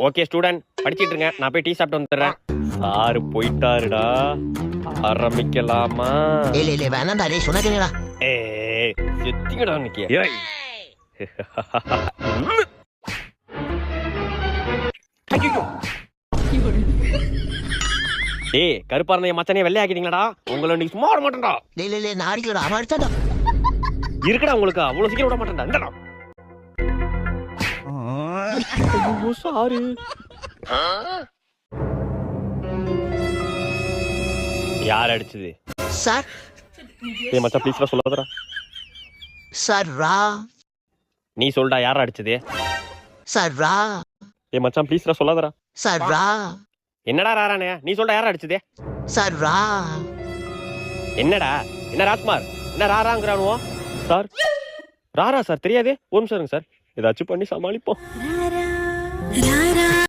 Okay student படிச்சிட்டு இருங்க, நான் போய் டீ சாப்பிட்டு வந்துடுறேன். சாரு போயிட்டாருடா, ஆரம்பிக்கலாமா? இல்ல வேணாம்டா, டேய் சொன்னா கேளுடா. ஏய் செத்திங்கடா இன்னைக்கு. ஏய் ஐயோ ஏய் கருப்பா இருந்த என் மச்சானே வெள்ளை ஆக்கிட்டீங்களாடா. உங்களை இன்னைக்கு சும்மா விட மாட்டேன்டா. இல்ல நான் அடிக்கலடா, அவன் அடிச்சாடா. இருக்குடா உங்களுக்கு அவ்வளவு சீக்கிரம் விட மாட்டேன்டா. இந்தடா ஐயோ சாரு. யார் அடிச்சது? சார் ஏய் மச்சான் ப்ளீஸ்டா சொல்லாதடா. சார் ரா. நீ சொல்டா யார் அடிச்சது? சார் ரா. ஏய் மச்சான் ப்ளீஸ்டா சொல்லாதடா. சார் ரா. என்னடா ராரானே, நீ சொல்டா யார் அடிச்சது? சார் ரா. என்னடா என்ன ராஜ்குமார் என்ன ராராங்கிறானுவோ? சார் ராரா சார் தெரியாது, ஒரு நிமிஷம் இருங்க சார், ஏதாச்சும் பண்ணி சமாளிப்போம்.